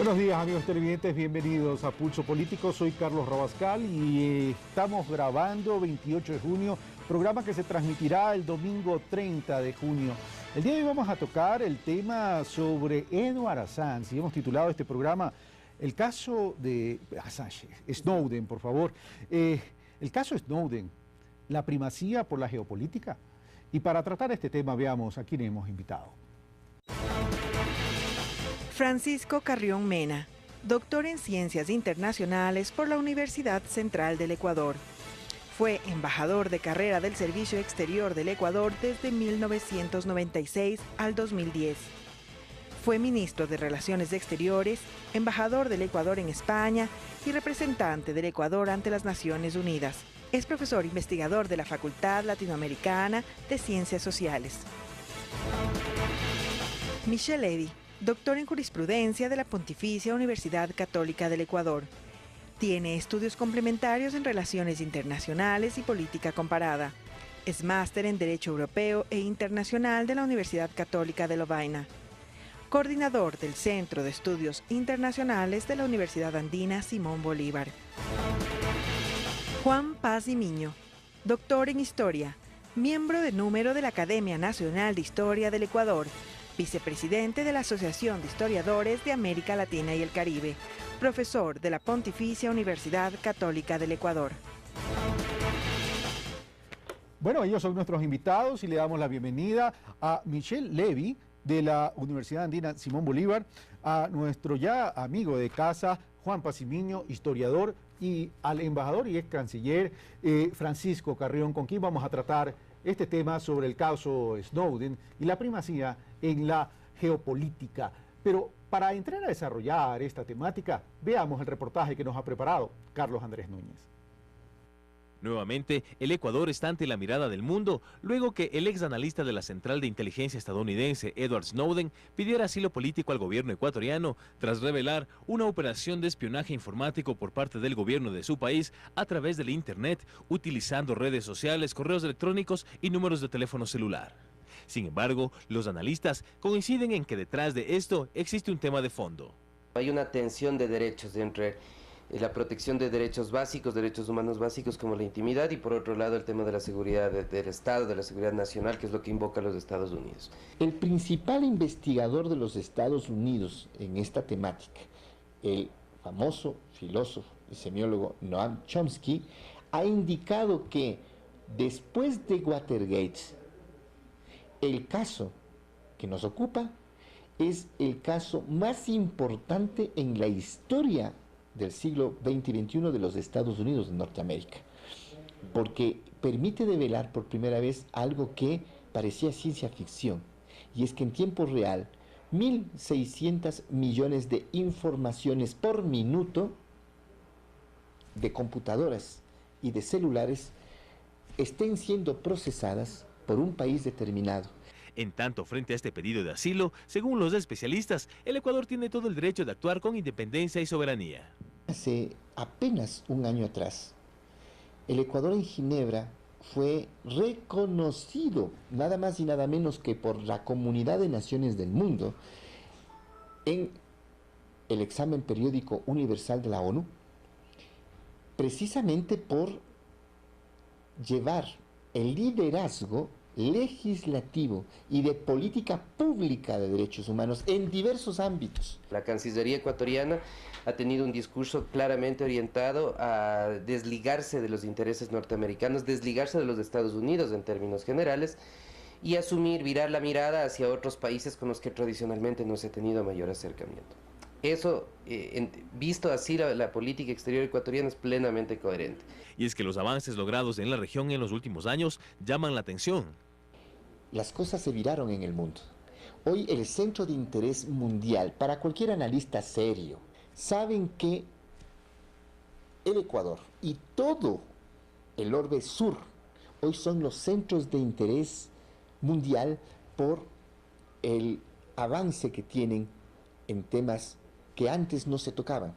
Buenos días, amigos televidentes, bienvenidos a Pulso Político. Soy Carlos Rabascal y estamos grabando 28 de junio, programa que se transmitirá el domingo 30 de junio. El día de hoy vamos a tocar el tema sobre Edward Assange y hemos titulado este programa el caso de Assange, Snowden, por favor. El caso Snowden, la primacía por la geopolítica. Y para tratar este tema, veamos a quién hemos invitado. Francisco Carrión Mena, doctor en Ciencias Internacionales por la Universidad Central del Ecuador. Fue embajador de carrera del Servicio Exterior del Ecuador desde 1996 al 2010. Fue ministro de Relaciones Exteriores, embajador del Ecuador en España y representante del Ecuador ante las Naciones Unidas. Es profesor investigador de la Facultad Latinoamericana de Ciencias Sociales. Michel Levy, doctor en jurisprudencia de la Pontificia Universidad Católica del Ecuador. Tiene estudios complementarios en relaciones internacionales y política comparada. Es máster en Derecho Europeo e Internacional de la Universidad Católica de Lovaina. Coordinador del Centro de Estudios Internacionales de la Universidad Andina Simón Bolívar. Juan Paz y Miño, doctor en Historia, miembro de número de la Academia Nacional de Historia del Ecuador, vicepresidente de la Asociación de Historiadores de América Latina y el Caribe, profesor de la Pontificia Universidad Católica del Ecuador. Bueno, ellos son nuestros invitados y le damos la bienvenida a Michel Levy de la Universidad Andina Simón Bolívar, a nuestro ya amigo de casa, Juan Paz y Miño, historiador, y al embajador y ex canciller Francisco Carrión, con quien vamos a tratar este tema sobre el caso Snowden y la primacía en la geopolítica. Pero para entrar a desarrollar esta temática, veamos el reportaje que nos ha preparado Carlos Andrés Núñez. Nuevamente, el Ecuador está ante la mirada del mundo, luego que el ex analista de la Central de Inteligencia estadounidense, Edward Snowden, pidiera asilo político al gobierno ecuatoriano tras revelar una operación de espionaje informático por parte del gobierno de su país a través del Internet, utilizando redes sociales, correos electrónicos y números de teléfono celular. Sin embargo, los analistas coinciden en que detrás de esto existe un tema de fondo. Hay una tensión de derechos entre la protección de derechos básicos, derechos humanos básicos como la intimidad, y por otro lado el tema de la seguridad del Estado, de la seguridad nacional, que es lo que invoca a los Estados Unidos. El principal investigador de los Estados Unidos en esta temática, el famoso filósofo y semiólogo Noam Chomsky, ha indicado que después de Watergate, el caso que nos ocupa es el caso más importante en la historia del siglo XX y XXI de los Estados Unidos de Norteamérica, porque permite develar por primera vez algo que parecía ciencia ficción, y es que en tiempo real 1.600 millones de informaciones por minuto de computadoras y de celulares estén siendo procesadas por un país determinado. En tanto, frente a este pedido de asilo, según los especialistas, el Ecuador tiene todo el derecho de actuar con independencia y soberanía. Hace apenas un año atrás, el Ecuador en Ginebra fue reconocido, nada más y nada menos que por la Comunidad de Naciones del Mundo, en el examen periódico universal de la ONU, precisamente por llevar el liderazgo legislativo y de política pública de derechos humanos en diversos ámbitos. La Cancillería ecuatoriana ha tenido un discurso claramente orientado a desligarse de los intereses norteamericanos, desligarse de los Estados Unidos en términos generales, y asumir, virar la mirada hacia otros países con los que tradicionalmente no se ha tenido mayor acercamiento. Eso, visto así, la política exterior ecuatoriana es plenamente coherente. Y es que los avances logrados en la región en los últimos años llaman la atención. Las cosas se viraron en el mundo. Hoy el centro de interés mundial, para cualquier analista serio, saben que el Ecuador y todo el orbe sur hoy son los centros de interés mundial por el avance que tienen en temas que antes no se tocaban: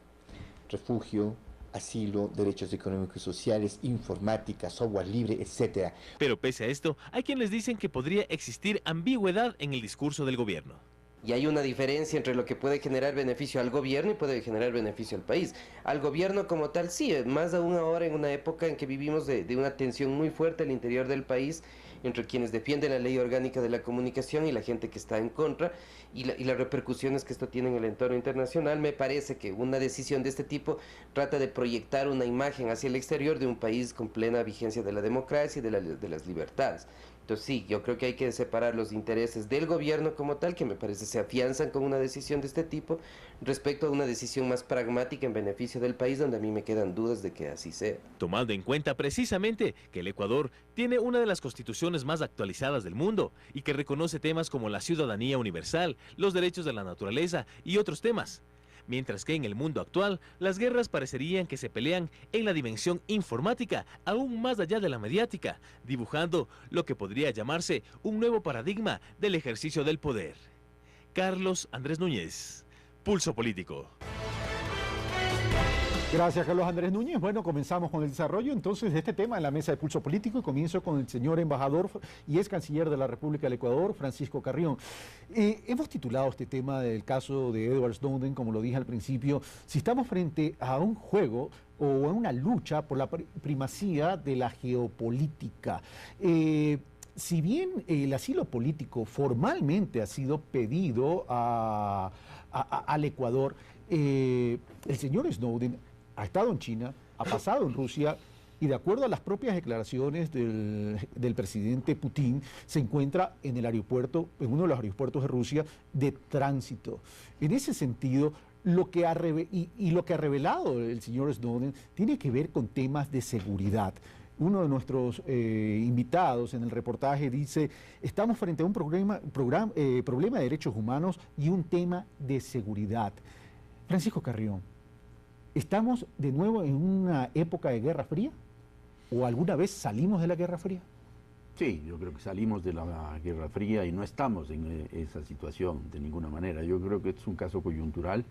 refugio, asilo, derechos económicos y sociales, informática, software libre, etc. Pero pese a esto, hay quienes dicen que podría existir ambigüedad en el discurso del gobierno. Y hay una diferencia entre lo que puede generar beneficio al gobierno y puede generar beneficio al país. Al gobierno como tal, sí, más aún ahora en una época en que vivimos de una tensión muy fuerte al interior del país entre quienes defienden la ley orgánica de la comunicación y la gente que está en contra, y las repercusiones que esto tiene en el entorno internacional. Me parece que una decisión de este tipo trata de proyectar una imagen hacia el exterior de un país con plena vigencia de la democracia y de las libertades. Entonces sí, yo creo que hay que separar los intereses del gobierno como tal, que me parece se afianzan con una decisión de este tipo, respecto a una decisión más pragmática en beneficio del país, donde a mí me quedan dudas de que así sea. Tomando en cuenta precisamente que el Ecuador tiene una de las constituciones más actualizadas del mundo y que reconoce temas como la ciudadanía universal, los derechos de la naturaleza y otros temas. Mientras que en el mundo actual, las guerras parecerían que se pelean en la dimensión informática, aún más allá de la mediática, dibujando lo que podría llamarse un nuevo paradigma del ejercicio del poder. Carlos Andrés Núñez, Pulso Político. Gracias, Carlos Andrés Núñez. Bueno, comenzamos con el desarrollo entonces de este tema en la mesa de Pulso Político y comienzo con el señor embajador y ex canciller de la República del Ecuador, Francisco Carrión. Hemos titulado este tema del caso de Edward Snowden, como lo dije al principio, si estamos frente a un juego o a una lucha por la primacía de la geopolítica. Si bien el asilo político formalmente ha sido pedido al Ecuador, el señor Snowden ha estado en China, ha pasado en Rusia y de acuerdo a las propias declaraciones del presidente Putin, se encuentra en el aeropuerto, en uno de los aeropuertos de Rusia, de tránsito. En ese sentido, lo que ha revelado el señor Snowden tiene que ver con temas de seguridad. Uno de nuestros invitados en el reportaje dice, estamos frente a un problema de derechos humanos y un tema de seguridad. Francisco Carrión, ¿estamos de nuevo en una época de Guerra Fría? ¿O alguna vez salimos de la Guerra Fría? Sí, yo creo que salimos de la Guerra Fría y no estamos en esa situación de ninguna manera. Yo creo que es un caso coyuntural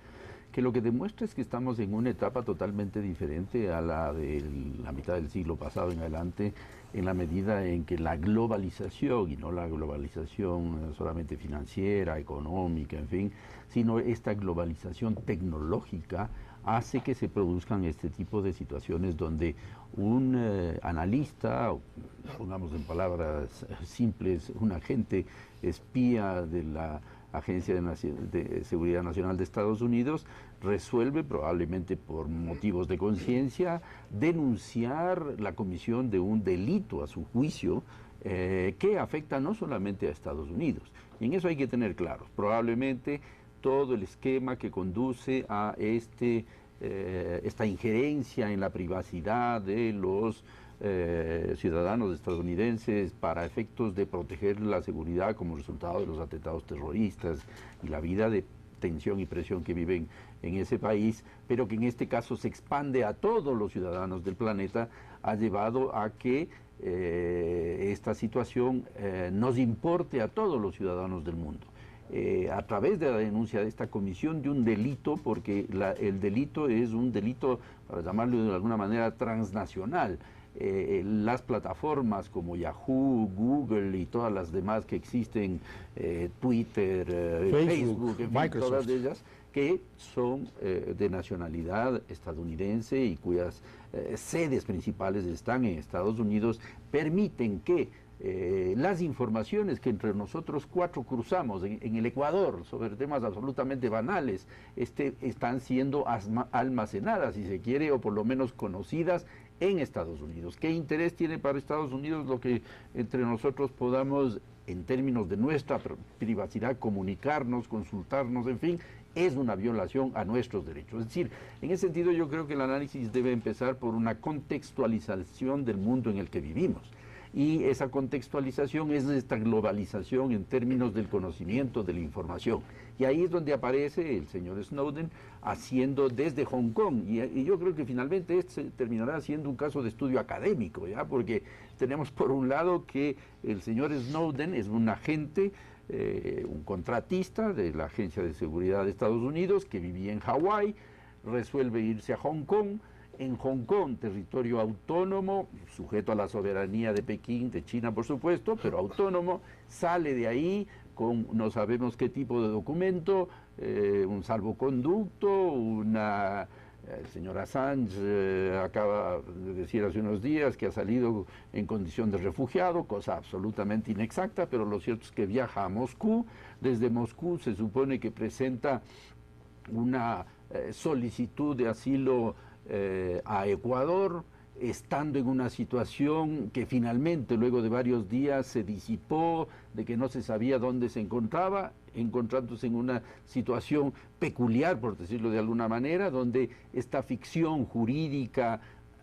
que lo que demuestra es que estamos en una etapa totalmente diferente a la de la mitad del siglo pasado en adelante, en la medida en que la globalización, y no la globalización solamente financiera, económica, en fin, sino esta globalización tecnológica hace que se produzcan este tipo de situaciones donde un analista, pongamos en palabras simples, un agente espía de la Agencia de Seguridad Nacional de Estados Unidos, resuelve, probablemente por motivos de conciencia, denunciar la comisión de un delito a su juicio que afecta no solamente a Estados Unidos. Y en eso hay que tener claro, probablemente todo el esquema que conduce a esta injerencia en la privacidad de los ciudadanos estadounidenses para efectos de proteger la seguridad como resultado de los atentados terroristas y la vida de tensión y presión que viven en ese país, pero que en este caso se expande a todos los ciudadanos del planeta, ha llevado a que esta situación nos importe a todos los ciudadanos del mundo. A través de la denuncia de esta comisión de un delito, porque el delito es un delito, para llamarlo de alguna manera, transnacional. Las plataformas como Yahoo, Google y todas las demás que existen, Twitter, Facebook, en fin, todas ellas, que son de nacionalidad estadounidense y cuyas sedes principales están en Estados Unidos, permiten que las informaciones que entre nosotros cuatro cruzamos en el Ecuador sobre temas absolutamente banales están siendo almacenadas, si se quiere, o por lo menos conocidas en Estados Unidos. ¿Qué interés tiene para Estados Unidos lo que entre nosotros podamos, en términos de nuestra privacidad, comunicarnos, consultarnos, en fin? Es una violación a nuestros derechos. Es decir, en ese sentido yo creo que el análisis debe empezar por una contextualización del mundo en el que vivimos. Y esa contextualización es esta globalización en términos del conocimiento, de la información. Y ahí es donde aparece el señor Snowden haciendo desde Hong Kong. Y yo creo que finalmente este terminará siendo un caso de estudio académico, ¿ya? Porque tenemos por un lado que el señor Snowden es un agente, un contratista de la Agencia de Seguridad de Estados Unidos que vivía en Hawái, resuelve irse a Hong Kong. En Hong Kong, territorio autónomo, sujeto a la soberanía de Pekín, de China por supuesto, pero autónomo, sale de ahí con no sabemos qué tipo de documento, un salvoconducto, el señor Assange acaba de decir hace unos días que ha salido en condición de refugiado, cosa absolutamente inexacta, pero lo cierto es que viaja a Moscú. Desde Moscú se supone que presenta una solicitud de asilo a Ecuador, estando en una situación que finalmente, luego de varios días, se disipó, de que no se sabía dónde se encontraba, encontrándose en una situación peculiar, por decirlo de alguna manera, donde esta ficción jurídica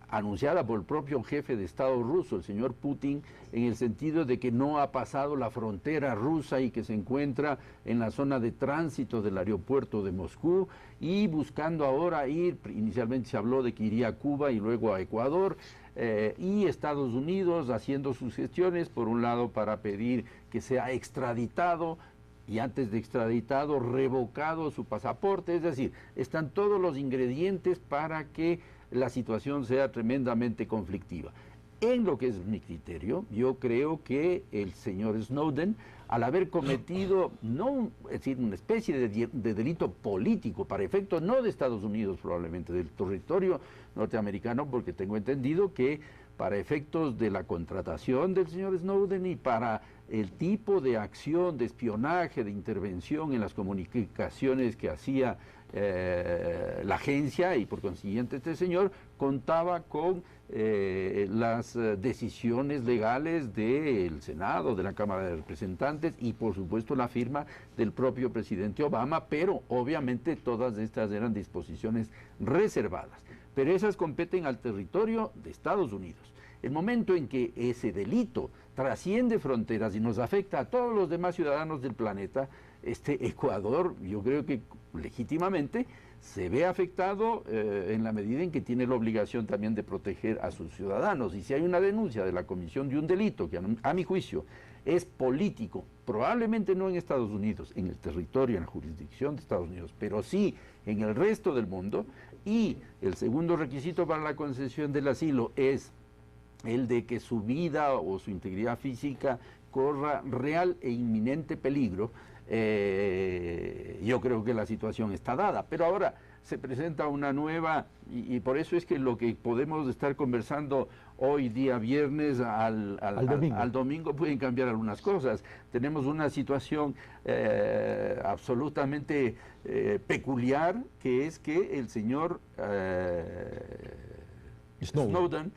anunciada por el propio jefe de Estado ruso, el señor Putin, en el sentido de que no ha pasado la frontera rusa y que se encuentra en la zona de tránsito del aeropuerto de Moscú, y buscando ahora ir, inicialmente se habló de que iría a Cuba y luego a Ecuador, y Estados Unidos haciendo sus gestiones, por un lado para pedir que sea extraditado, y antes de extraditado, revocado su pasaporte. Es decir, están todos los ingredientes para que la situación sea tremendamente conflictiva. En lo que es mi criterio, yo creo que el señor Snowden, al haber cometido, es decir, una especie de delito político, para efectos no de Estados Unidos probablemente, del territorio norteamericano, porque tengo entendido que para efectos de la contratación del señor Snowden y para el tipo de acción, de espionaje, de intervención en las comunicaciones que hacía la agencia, y por consiguiente este señor contaba con las decisiones legales del Senado, de la Cámara de Representantes y por supuesto la firma del propio presidente Obama, pero obviamente todas estas eran disposiciones reservadas, pero esas competen al territorio de Estados Unidos. El momento en que ese delito trasciende fronteras y nos afecta a todos los demás ciudadanos del planeta, Ecuador, yo creo que legítimamente se ve afectado en la medida en que tiene la obligación también de proteger a sus ciudadanos. Y si hay una denuncia de la comisión de un delito que a mi juicio es político, probablemente no en Estados Unidos, en el territorio, en la jurisdicción de Estados Unidos, pero sí en el resto del mundo, y el segundo requisito para la concesión del asilo es el de que su vida o su integridad física corra real e inminente peligro, yo creo que la situación está dada. Pero ahora se presenta una nueva, y por eso es que lo que podemos estar conversando hoy día viernes al domingo pueden cambiar algunas cosas. Tenemos una situación absolutamente peculiar, que es que el señor Snowden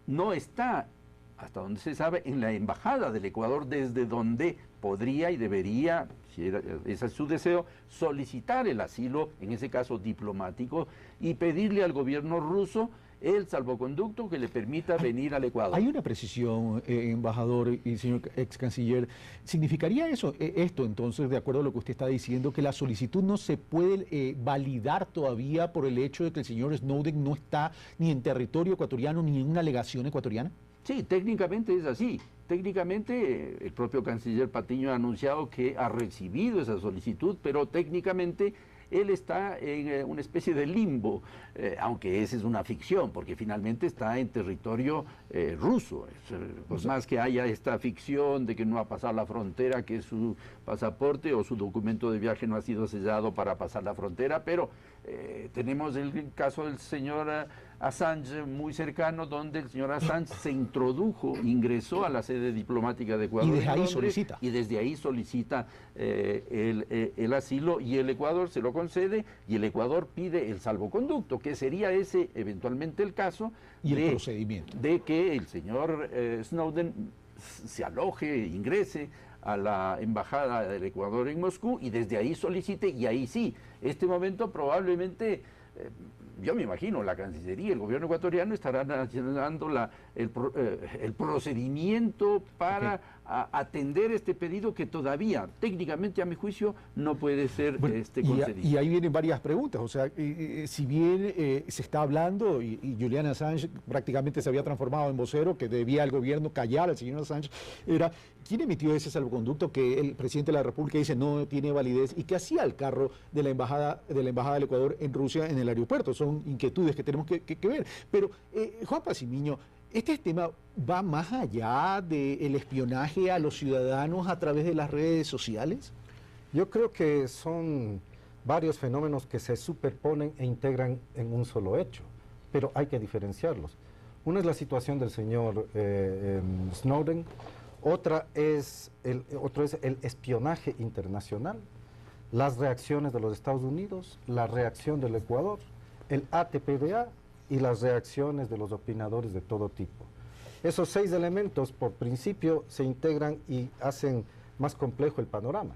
no está, hasta donde se sabe, en la embajada del Ecuador, desde donde podría y debería, si ese es su deseo, solicitar el asilo, en ese caso diplomático, y pedirle al gobierno ruso el salvoconducto que le permita venir al Ecuador. Hay una precisión, embajador y señor ex canciller. ¿Significaría esto entonces, de acuerdo a lo que usted está diciendo, que la solicitud no se puede validar todavía por el hecho de que el señor Snowden no está ni en territorio ecuatoriano ni en una legación ecuatoriana? Sí, técnicamente es así. Técnicamente el propio canciller Patiño ha anunciado que ha recibido esa solicitud, pero técnicamente él está en una especie de limbo, aunque esa es una ficción, porque finalmente está en territorio ruso. Pues más que haya esta ficción de que no ha pasado la frontera, que su pasaporte o su documento de viaje no ha sido sellado para pasar la frontera, pero tenemos el caso del señor Assange muy cercano, donde el señor Assange se ingresó a la sede diplomática de Ecuador. Y desde ahí solicita. Y desde ahí solicita el asilo, y el Ecuador se lo concede, y el Ecuador pide el salvoconducto, que sería ese eventualmente el caso y el procedimiento de que el señor Snowden se aloje, ingrese a la embajada del Ecuador en Moscú y desde ahí solicite, y ahí sí, este momento probablemente, yo me imagino, la Cancillería, el gobierno ecuatoriano estarán dando el procedimiento para atender este pedido que todavía, técnicamente a mi juicio, no puede ser concedido. Y ahí vienen varias preguntas, o sea, si bien se está hablando, y Julian Assange prácticamente se había transformado en vocero, que debía el gobierno callar al señor Assange, era ¿quién emitió ese salvoconducto que el presidente de la República dice no tiene validez y que hacía el carro de la embajada del Ecuador en Rusia en el aeropuerto? Son inquietudes que tenemos que ver. Pero, Juan Pacimiño, ¿Este tema va más allá del espionaje a los ciudadanos a través de las redes sociales? Yo creo que son varios fenómenos que se superponen e integran en un solo hecho, pero hay que diferenciarlos. Una es la situación del señor Snowden, otro es el espionaje internacional, las reacciones de los Estados Unidos, la reacción del Ecuador, el ATPDA y las reacciones de los opinadores de todo tipo. Esos 6 elementos, por principio, se integran y hacen más complejo el panorama.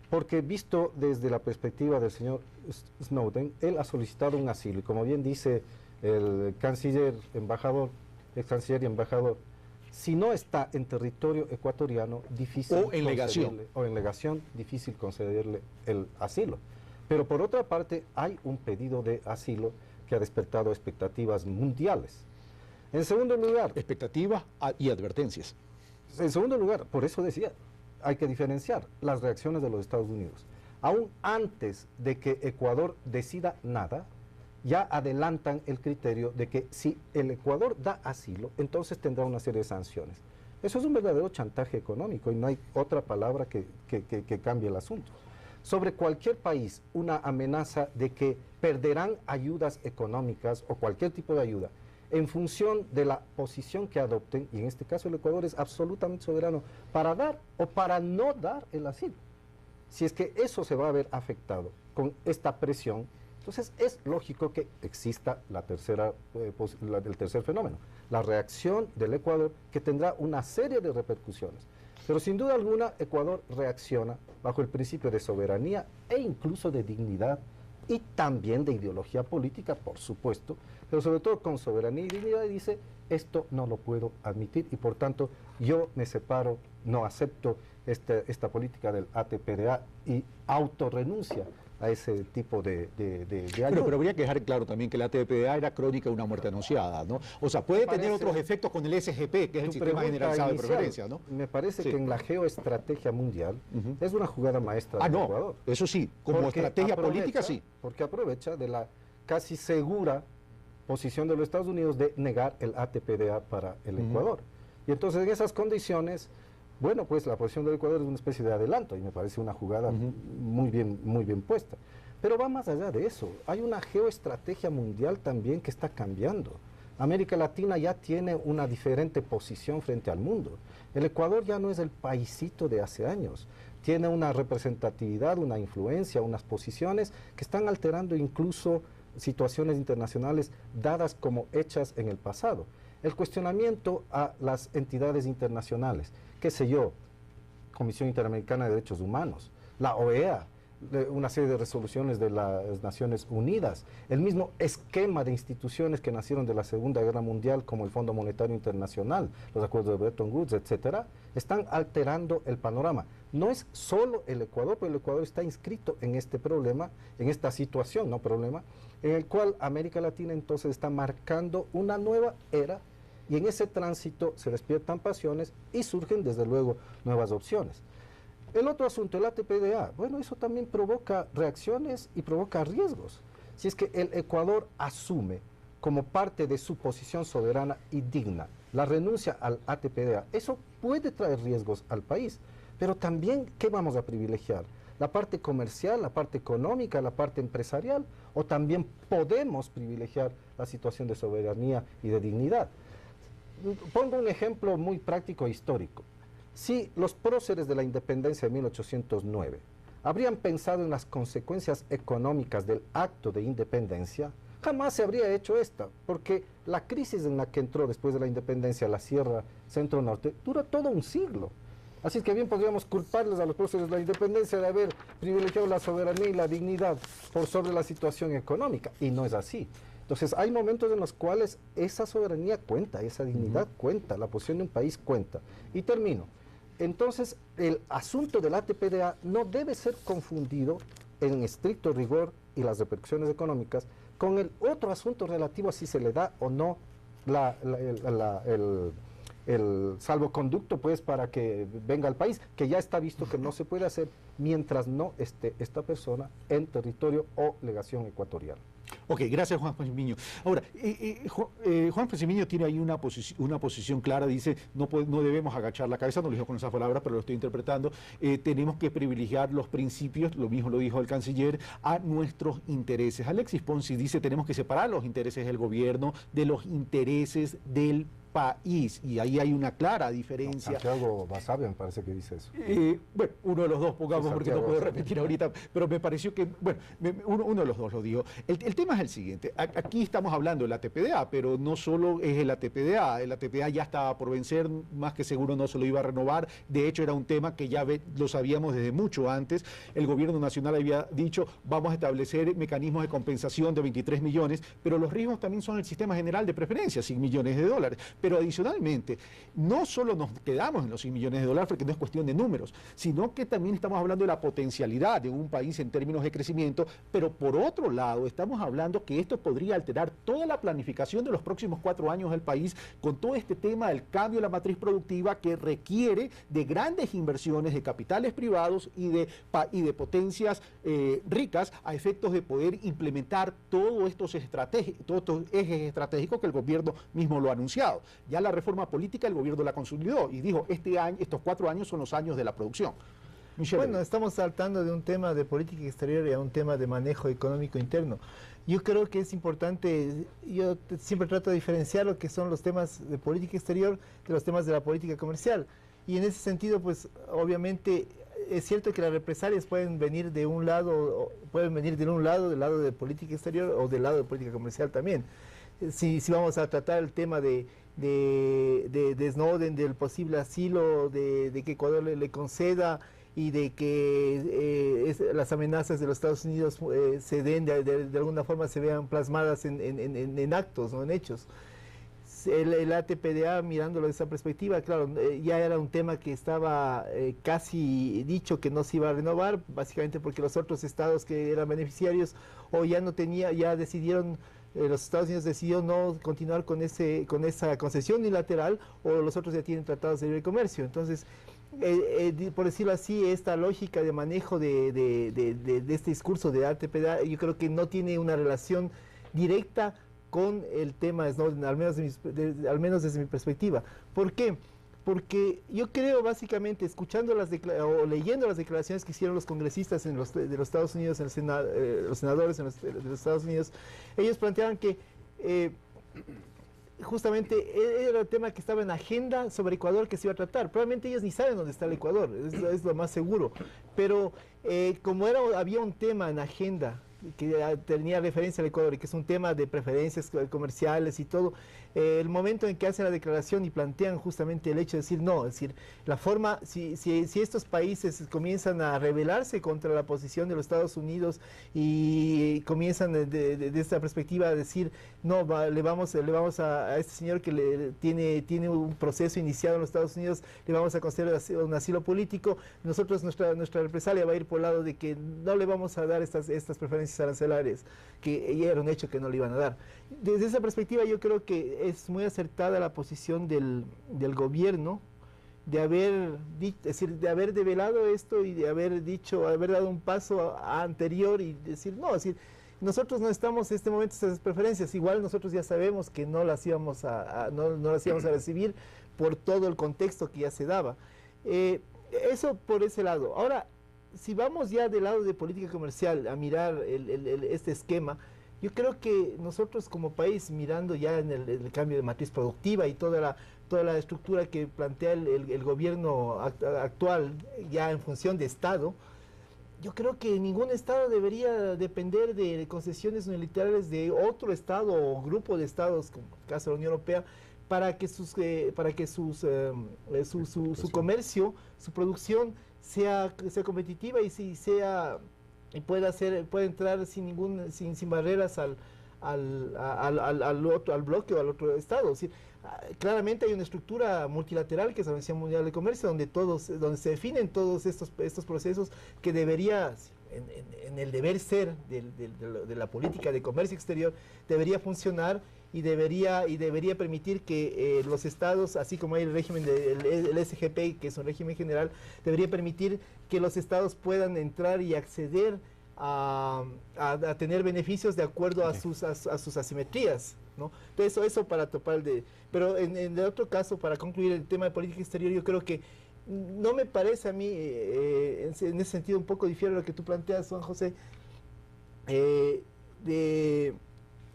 Porque visto desde la perspectiva del señor Snowden, él ha solicitado un asilo y como bien dice el canciller embajador, ex canciller y embajador, si no está en territorio ecuatoriano, difícil o en legación, difícil concederle el asilo. Pero por otra parte, hay un pedido de asilo que ha despertado expectativas mundiales. En segundo lugar, expectativas y advertencias. En segundo lugar, por eso decía, hay que diferenciar las reacciones de los Estados Unidos. Aún antes de que Ecuador decida nada, ya adelantan el criterio de que si el Ecuador da asilo, entonces tendrá una serie de sanciones. Eso es un verdadero chantaje económico y no hay otra palabra que cambie el asunto. Sobre cualquier país, una amenaza de que perderán ayudas económicas o cualquier tipo de ayuda en función de la posición que adopten, y en este caso el Ecuador es absolutamente soberano para dar o para no dar el asilo. Si es que eso se va a ver afectado con esta presión, entonces es lógico que exista el tercer fenómeno, la reacción del Ecuador, que tendrá una serie de repercusiones. Pero sin duda alguna, Ecuador reacciona bajo el principio de soberanía e incluso de dignidad y también de ideología política, por supuesto, pero sobre todo con soberanía y dignidad, y dice, esto no lo puedo admitir y por tanto yo me separo, no acepto esta política del ATPDA y autorrenuncia a ese tipo de ayuda. Pero habría que dejar claro también que la ATPDA era crónica de una muerte anunciada, ¿no? O sea, puede tener otros efectos con el SGP, que es el Sistema Generalizado de Preferencia, ¿no? Me parece que en la geoestrategia mundial es una jugada maestra del Ecuador. Eso sí, como estrategia política sí. Porque aprovecha de la casi segura posición de los Estados Unidos de negar el ATPDA para el Ecuador. Y entonces en esas condiciones, bueno, pues la posición del Ecuador es una especie de adelanto y me parece una jugada muy bien puesta. Pero va más allá de eso. Hay una geoestrategia mundial también que está cambiando. América Latina ya tiene una diferente posición frente al mundo. El Ecuador ya no es el paisito de hace años. Tiene una representatividad, una influencia, unas posiciones que están alterando incluso situaciones internacionales dadas como hechas en el pasado. El cuestionamiento a las entidades internacionales, qué sé yo, Comisión Interamericana de Derechos Humanos, la OEA, una serie de resoluciones de las Naciones Unidas, el mismo esquema de instituciones que nacieron de la Segunda Guerra Mundial, como el Fondo Monetario Internacional, los acuerdos de Bretton Woods, etcétera, están alterando el panorama. No es solo el Ecuador, pero el Ecuador está inscrito en este problema, en esta situación, no problema, en el cual América Latina entonces está marcando una nueva era y en ese tránsito se despiertan pasiones y surgen desde luego nuevas opciones. El otro asunto, el ATPDA, bueno, eso también provoca reacciones y provoca riesgos. Si es que el Ecuador asume como parte de su posición soberana y digna la renuncia al ATPDA, eso puede traer riesgos al país. Pero también, ¿qué vamos a privilegiar? ¿La parte comercial, la parte económica, la parte empresarial? ¿O también podemos privilegiar la situación de soberanía y de dignidad? Pongo un ejemplo muy práctico e histórico. Si los próceres de la independencia de 1809 habrían pensado en las consecuencias económicas del acto de independencia, jamás se habría hecho esta, porque la crisis en la que entró después de la independencia la Sierra Centro-Norte duró todo un siglo. Así es que bien podríamos culparles a los próceres de la independencia de haber privilegiado la soberanía y la dignidad por sobre la situación económica, y no es así. Entonces hay momentos en los cuales esa soberanía cuenta, esa dignidad cuenta, la posición de un país cuenta. Y termino. Entonces el asunto del ATPDA no debe ser confundido en estricto rigor y las repercusiones económicas con el otro asunto relativo a si se le da o no el salvoconducto pues para que venga al país, que ya está visto que no se puede hacer mientras no esté esta persona en territorio o legación ecuatoriana. Ok, gracias Juan Pacimiño. Ahora, Juan Pacimiño tiene ahí una posición clara, dice, no debemos agachar la cabeza, no lo dijo con esas palabras, pero lo estoy interpretando, tenemos que privilegiar los principios, lo mismo lo dijo el canciller, a nuestros intereses. Alexis Ponzi dice, tenemos que separar los intereses del gobierno de los intereses del país, y ahí hay una clara diferencia. Santiago Basabe me parece que dice eso. Bueno, uno de los dos, pongamos, porque no puedo repetir ahorita, pero me pareció que, bueno, uno de los dos lo dijo. El tema es el siguiente, aquí estamos hablando del ATPDA, pero no solo es el ATPDA ya estaba por vencer, más que seguro no se lo iba a renovar, de hecho era un tema que ya lo sabíamos desde mucho antes, el gobierno nacional había dicho, vamos a establecer mecanismos de compensación de 23 millones, pero los riesgos también son el sistema general de preferencias, 100 millones de dólares. Pero adicionalmente, no solo nos quedamos en los 100 millones de dólares, porque no es cuestión de números, sino que también estamos hablando de la potencialidad de un país en términos de crecimiento, pero por otro lado, estamos hablando que esto podría alterar toda la planificación de los próximos 4 años del país, con todo este tema del cambio de la matriz productiva que requiere de grandes inversiones de capitales privados y de potencias ricas a efectos de poder implementar todos estos ejes estratégicos que el gobierno mismo lo ha anunciado. Ya la reforma política el gobierno la consolidó y dijo, estos 4 años son los años de la producción. Michelle. Bueno, estamos saltando de un tema de política exterior a un tema de manejo económico interno. Yo creo que es importante, yo siempre trato de diferenciar lo que son los temas de política exterior de los temas de la política comercial. Y en ese sentido, pues obviamente es cierto que las represalias pueden venir de un lado, del lado de política exterior o del lado de política comercial también. Si vamos a tratar el tema de Snowden, del posible asilo, de que Ecuador le conceda y de que las amenazas de los Estados Unidos se den, de alguna forma se vean plasmadas en actos, ¿no? En hechos. El ATPDA, mirándolo desde esa perspectiva, claro, ya era un tema que estaba casi dicho que no se iba a renovar, básicamente porque los otros estados que eran beneficiarios o ya decidieron, los Estados Unidos decidió no continuar con esa concesión unilateral, o los otros ya tienen tratados de libre comercio. Entonces, por decirlo así, esta lógica de manejo de este discurso de ATPDA, yo creo que no tiene una relación directa con el tema Snowden, al menos desde mi perspectiva. ¿Por qué? Porque yo creo, básicamente, escuchando o leyendo las declaraciones que hicieron los congresistas de los Estados Unidos, los senadores de los Estados Unidos, ellos planteaban que justamente era el tema que estaba en agenda sobre Ecuador que se iba a tratar. Probablemente ellos ni saben dónde está el Ecuador, es lo más seguro. Pero como había un tema en agenda que tenía referencia al Ecuador y que es un tema de preferencias comerciales y todo, el momento en que hacen la declaración y plantean justamente el hecho de decir no, es decir, la forma, si estos países comienzan a rebelarse contra la posición de los Estados Unidos y comienzan de esta perspectiva a decir no, le vamos a este señor que tiene un proceso iniciado en los Estados Unidos, le vamos a conceder un asilo político, nosotros nuestra represalia va a ir por el lado de que no le vamos a dar estas preferencias arancelarias, que ya era un hecho que no le iban a dar. Desde esa perspectiva yo creo que es muy acertada la posición del gobierno de haber develado esto y de haber dado un paso anterior y decir no, es decir, nosotros no estamos en este momento esas preferencias, igual nosotros ya sabemos que no las íbamos a recibir por todo el contexto que ya se daba. Eso por ese lado. Ahora, si vamos ya del lado de política comercial a mirar este esquema, yo creo que nosotros como país, mirando ya en el cambio de matriz productiva y toda la estructura que plantea el gobierno actual ya en función de Estado, yo creo que ningún Estado debería depender de concesiones unilaterales de otro Estado o grupo de Estados, como el caso de la Unión Europea, para que su comercio, su producción sea competitiva y pueda entrar sin barreras al bloque o al otro Estado. Es decir, claramente hay una estructura multilateral que es la Organización Mundial de Comercio, donde se definen todos estos procesos que debería, en el deber ser de la política de comercio exterior, debería funcionar y debería permitir que los estados, así como hay el régimen del SGP, que es un régimen general, debería permitir que los estados puedan entrar y acceder a tener beneficios de acuerdo a sus asimetrías, ¿no? Entonces eso para topar Pero en el otro caso, para concluir el tema de política exterior, yo creo que no me parece a mí, en ese sentido un poco difiere a lo que tú planteas, Juan José,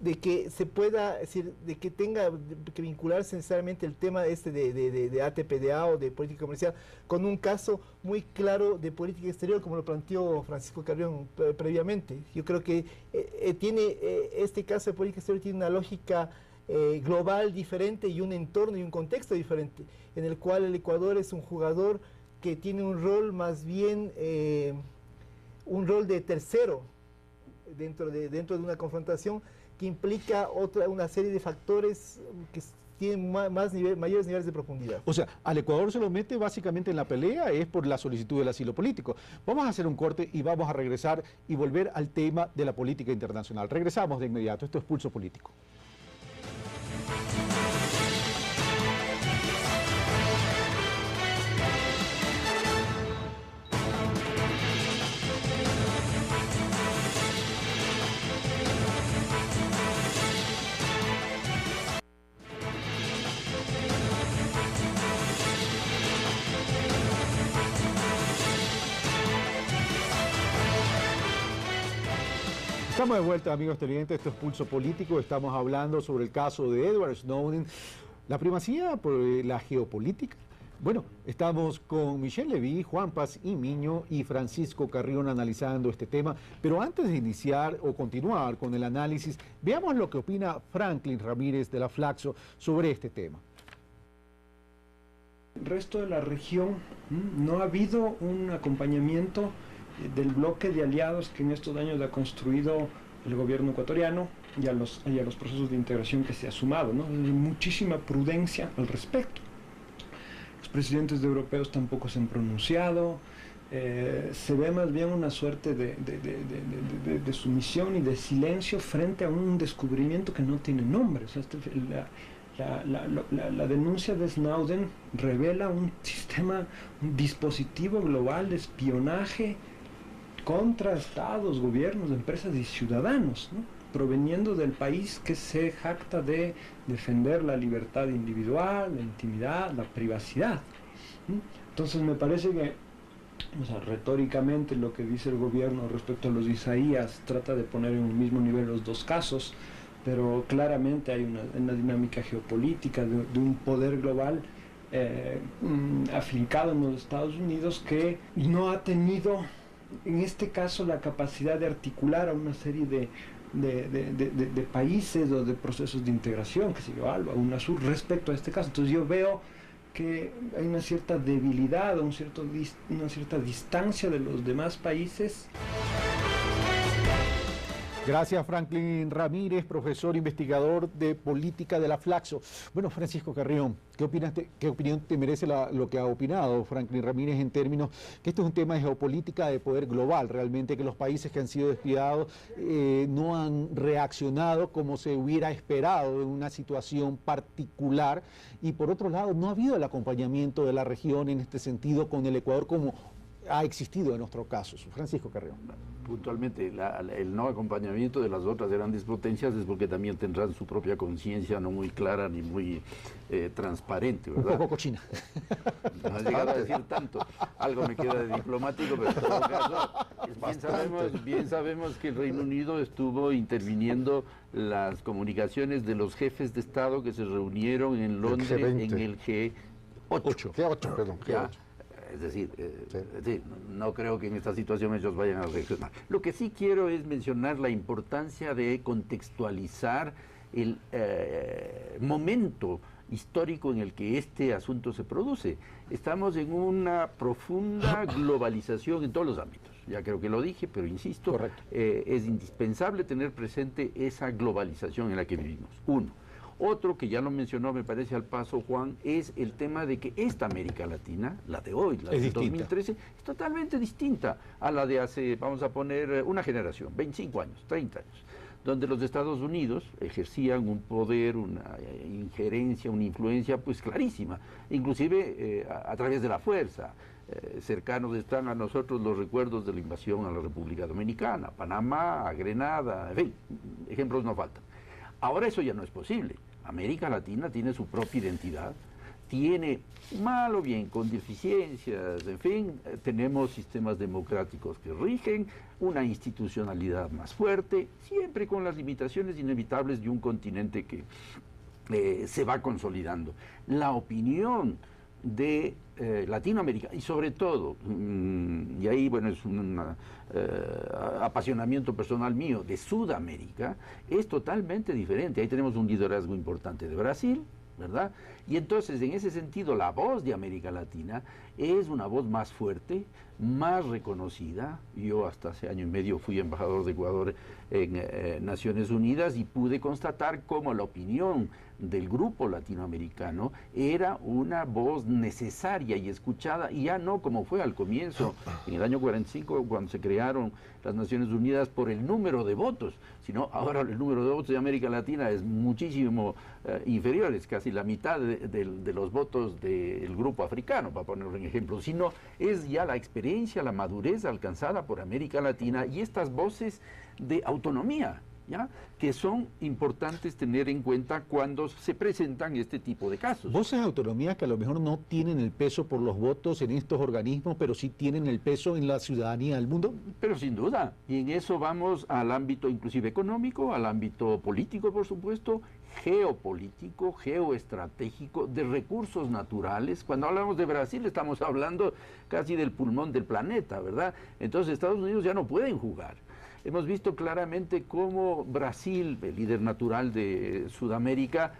de que se pueda, es decir, de que tenga que vincularse necesariamente el tema de ATPDA o de política comercial con un caso muy claro de política exterior, como lo planteó Francisco Carrión previamente. Yo creo que este caso de política exterior tiene una lógica global diferente y un entorno y un contexto diferente, en el cual el Ecuador es un jugador que tiene un rol más bien, un rol de tercero dentro de una confrontación que implica una serie de factores que tienen mayores niveles de profundidad. O sea, al Ecuador se lo mete básicamente en la pelea es por la solicitud del asilo político. Vamos a hacer un corte y vamos a regresar y volver al tema de la política internacional. Regresamos de inmediato. Esto es Pulso Político. Estamos de vuelta, amigos televidentes, esto es Pulso Político, estamos hablando sobre el caso de Edward Snowden, la primacía por la geopolítica. Bueno, estamos con Michelle Levy, Juan Pazmiño y Francisco Carrión analizando este tema, pero antes de iniciar o continuar con el análisis, veamos lo que opina Franklin Ramírez de la Flaxo sobre este tema. El resto de la región no ha habido un acompañamiento del bloque de aliados que en estos años ha construido el gobierno ecuatoriano y a los procesos de integración que se ha sumado, ¿no? Hay muchísima prudencia al respecto. Los presidentes europeos tampoco se han pronunciado, se ve más bien una suerte de sumisión y de silencio frente a un descubrimiento que no tiene nombre. O sea, la denuncia de Snowden revela un sistema, un dispositivo global de espionaje contra estados, gobiernos, empresas y ciudadanos, ¿no? Proveniendo del país que se jacta de defender la libertad individual, la intimidad, la privacidad, ¿no? Entonces me parece que, o sea, retóricamente lo que dice el gobierno respecto a los Isaías trata de poner en un mismo nivel los dos casos, pero claramente hay una dinámica geopolítica de un poder global afincado en los Estados Unidos que no ha tenido en este caso la capacidad de articular a una serie de países o de procesos de integración, que se yo, ALBA, UNASUR, respecto a este caso. Entonces yo veo que hay una cierta debilidad, una cierta distancia de los demás países. Gracias, Franklin Ramírez, profesor investigador de política de la Flaxo. Bueno, Francisco Carrión, ¿qué opinión te merece lo que ha opinado Franklin Ramírez en términos que esto es un tema de geopolítica de poder global, realmente que los países que han sido despiadados no han reaccionado como se hubiera esperado en una situación particular y por otro lado no ha habido el acompañamiento de la región en este sentido con el Ecuador como ha existido en nuestro caso? Francisco Carrión. Puntualmente, el no acompañamiento de las otras grandes potencias es porque también tendrán su propia conciencia no muy clara ni muy transparente, ¿verdad? Un poco cochina. No has llegado a decir tanto. Algo me queda de diplomático, pero en todo caso, bien sabemos que el Reino Unido estuvo interviniendo las comunicaciones de los jefes de Estado que se reunieron en Londres en el G8. G8, perdón, G8. Es decir, no creo que en esta situación ellos vayan a reaccionar. Lo que sí quiero es mencionar la importancia de contextualizar el momento histórico en el que este asunto se produce. Estamos en una profunda globalización en todos los ámbitos. Ya creo que lo dije, pero insisto, es indispensable tener presente esa globalización en la que vivimos. Uno. Otro que ya lo mencionó, me parece al paso, Juan, es el tema de que esta América Latina, la de hoy, la de 2013, es totalmente distinta a la de hace, vamos a poner, una generación, 25 años, 30 años, donde los Estados Unidos ejercían un poder, una injerencia, una influencia pues clarísima, inclusive a través de la fuerza. cercanos están a nosotros los recuerdos de la invasión a la República Dominicana, Panamá, a Grenada, en fin, ejemplos no faltan. Ahora eso ya no es posible. América Latina tiene su propia identidad, tiene, mal o bien, con deficiencias, en fin, tenemos sistemas democráticos que rigen, una institucionalidad más fuerte, siempre con las limitaciones inevitables de un continente que se va consolidando. La opinión de Latinoamérica y sobre todo, y ahí bueno es un apasionamiento personal mío, de Sudamérica, es totalmente diferente. Ahí tenemos un liderazgo importante de Brasil, ¿verdad? Y entonces, en ese sentido, la voz de América Latina es una voz más fuerte, más reconocida. Yo hasta hace año y medio fui embajador de Ecuador en Naciones Unidas y pude constatar cómo la opinión del grupo latinoamericano era una voz necesaria y escuchada, y ya no como fue al comienzo, en el año 45, cuando se crearon las Naciones Unidas por el número de votos, sino ahora el número de votos de América Latina es muchísimo inferior, es casi la mitad de los votos del grupo africano, para poner un ejemplo, sino es ya la experiencia, la madurez alcanzada por América Latina y estas voces de autonomía, ¿ya?, que son importantes tener en cuenta cuando se presentan este tipo de casos. Voces de autonomía que a lo mejor no tienen el peso por los votos en estos organismos, pero sí tienen el peso en la ciudadanía del mundo. Pero sin duda, y en eso vamos al ámbito inclusive económico, al ámbito político, por supuesto, geopolítico, geoestratégico, de recursos naturales. Cuando hablamos de Brasil estamos hablando casi del pulmón del planeta, ¿verdad? Entonces Estados Unidos ya no pueden jugar. Hemos visto claramente cómo Brasil, el líder natural de Sudamérica,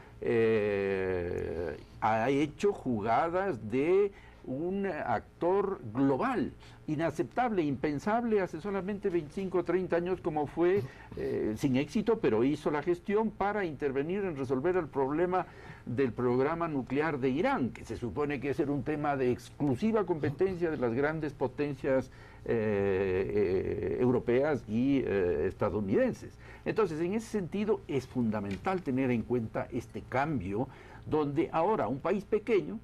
ha hecho jugadas de un actor global, inaceptable, impensable hace solamente 25 o 30 años, como fue, sin éxito, pero hizo la gestión para intervenir en resolver el problema del programa nuclear de Irán, que se supone que es un tema de exclusiva competencia de las grandes potencias europeas y estadounidenses. Entonces, en ese sentido, es fundamental tener en cuenta este cambio, donde ahora un país pequeño,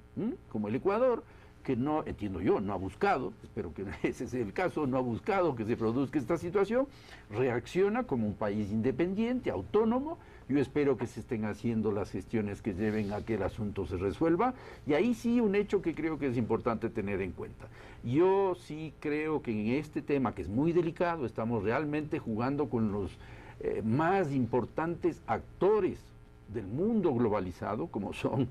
como el Ecuador, que no, entiendo yo, no ha buscado, espero que ese sea el caso, no ha buscado que se produzca esta situación, reacciona como un país independiente, autónomo. Yo espero que se estén haciendo las gestiones que lleven a que el asunto se resuelva, y ahí sí un hecho que creo que es importante tener en cuenta. Yo sí creo que en este tema, que es muy delicado, estamos realmente jugando con los más importantes actores del mundo globalizado, como son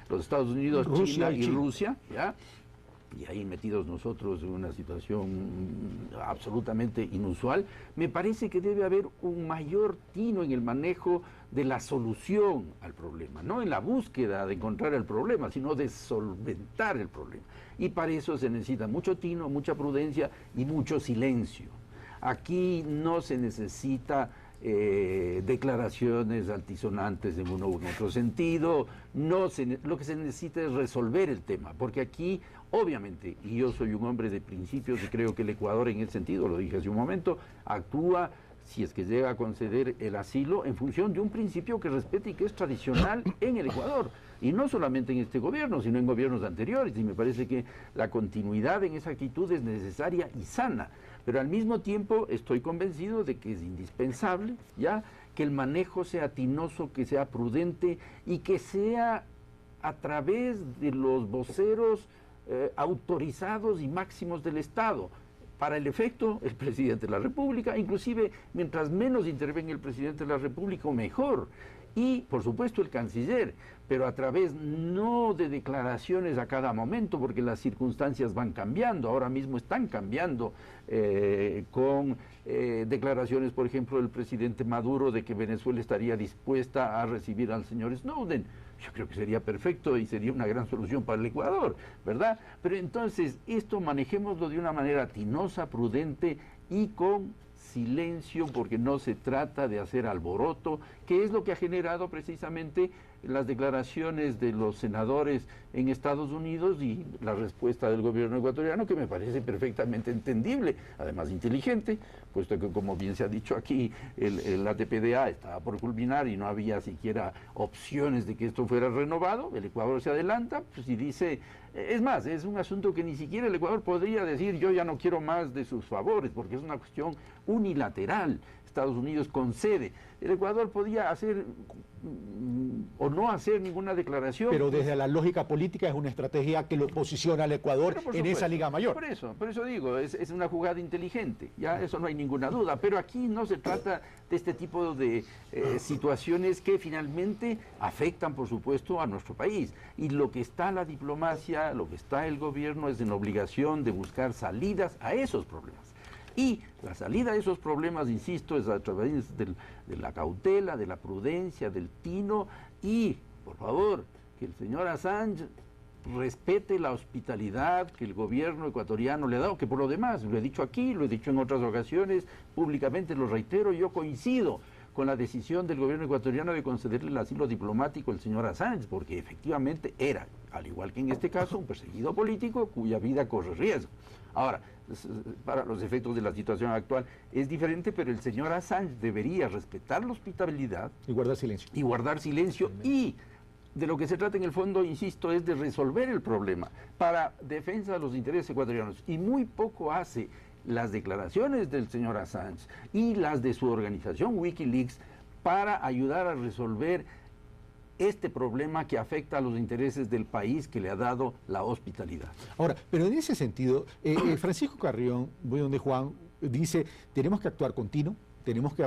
los Estados Unidos, China y Rusia, ¿ya? Y ahí metidos nosotros en una situación absolutamente inusual. Me parece que debe haber un mayor tino en el manejo de la solución al problema, no en la búsqueda de encontrar el problema, sino de solventar el problema. Y para eso se necesita mucho tino, mucha prudencia y mucho silencio. Aquí no se necesita declaraciones altisonantes en uno u otro sentido, lo que se necesita es resolver el tema, porque aquí, obviamente, y yo soy un hombre de principios y creo que el Ecuador en ese sentido, lo dije hace un momento, actúa, si es que llega a conceder el asilo, en función de un principio que respete y que es tradicional en el Ecuador, y no solamente en este gobierno, sino en gobiernos anteriores, y me parece que la continuidad en esa actitud es necesaria y sana. Pero al mismo tiempo estoy convencido de que es indispensable, ya, que el manejo sea tinoso, que sea prudente y que sea a través de los voceros autorizados y máximos del Estado. Para el efecto, el presidente de la República, inclusive mientras menos intervenga el presidente de la República, mejor. Y, por supuesto, el canciller, pero a través no de declaraciones a cada momento, porque las circunstancias van cambiando, ahora mismo están cambiando, con declaraciones, por ejemplo, del presidente Maduro de que Venezuela estaría dispuesta a recibir al señor Snowden. Yo creo que sería perfecto y sería una gran solución para el Ecuador, ¿verdad? Pero entonces, esto manejémoslo de una manera tinosa, prudente y con silencio, porque no se trata de hacer alboroto, que es lo que ha generado precisamente las declaraciones de los senadores en Estados Unidos y la respuesta del gobierno ecuatoriano, que me parece perfectamente entendible, además inteligente, puesto que, como bien se ha dicho aquí, el ATPDA estaba por culminar y no había siquiera opciones de que esto fuera renovado. El Ecuador se adelanta, pues, y dice, es más, es un asunto que ni siquiera el Ecuador podría decir yo ya no quiero más de sus favores, porque es una cuestión unilateral. Estados Unidos concede. El Ecuador podía hacer o no hacer ninguna declaración. Pero desde la lógica política es una estrategia que lo posiciona al Ecuador en esa Liga Mayor. Por eso digo, es una jugada inteligente, ya eso no hay ninguna duda, pero aquí no se trata de este tipo de situaciones que finalmente afectan, por supuesto, a nuestro país. Y lo que está la diplomacia, lo que está el gobierno es en obligación de buscar salidas a esos problemas. Y la salida de esos problemas, insisto, es a través de la cautela, de la prudencia, del tino y, por favor, que el señor Assange respete la hospitalidad que el gobierno ecuatoriano le ha dado, que por lo demás, lo he dicho aquí, lo he dicho en otras ocasiones, públicamente lo reitero, yo coincido con la decisión del gobierno ecuatoriano de concederle el asilo diplomático al señor Assange, porque efectivamente era, al igual que en este caso, un perseguido político cuya vida corre riesgo. Ahora, para los efectos de la situación actual es diferente, pero el señor Assange debería respetar la hospitalidad y guardar silencio. Y de lo que se trata en el fondo, insisto, es de resolver el problema para defensa de los intereses ecuatorianos. Y muy poco hace las declaraciones del señor Assange y las de su organización Wikileaks para ayudar a resolver este problema que afecta a los intereses del país que le ha dado la hospitalidad. Ahora, pero en ese sentido, Francisco Carrión, voy donde Juan, dice, tenemos que actuar con tino, tenemos que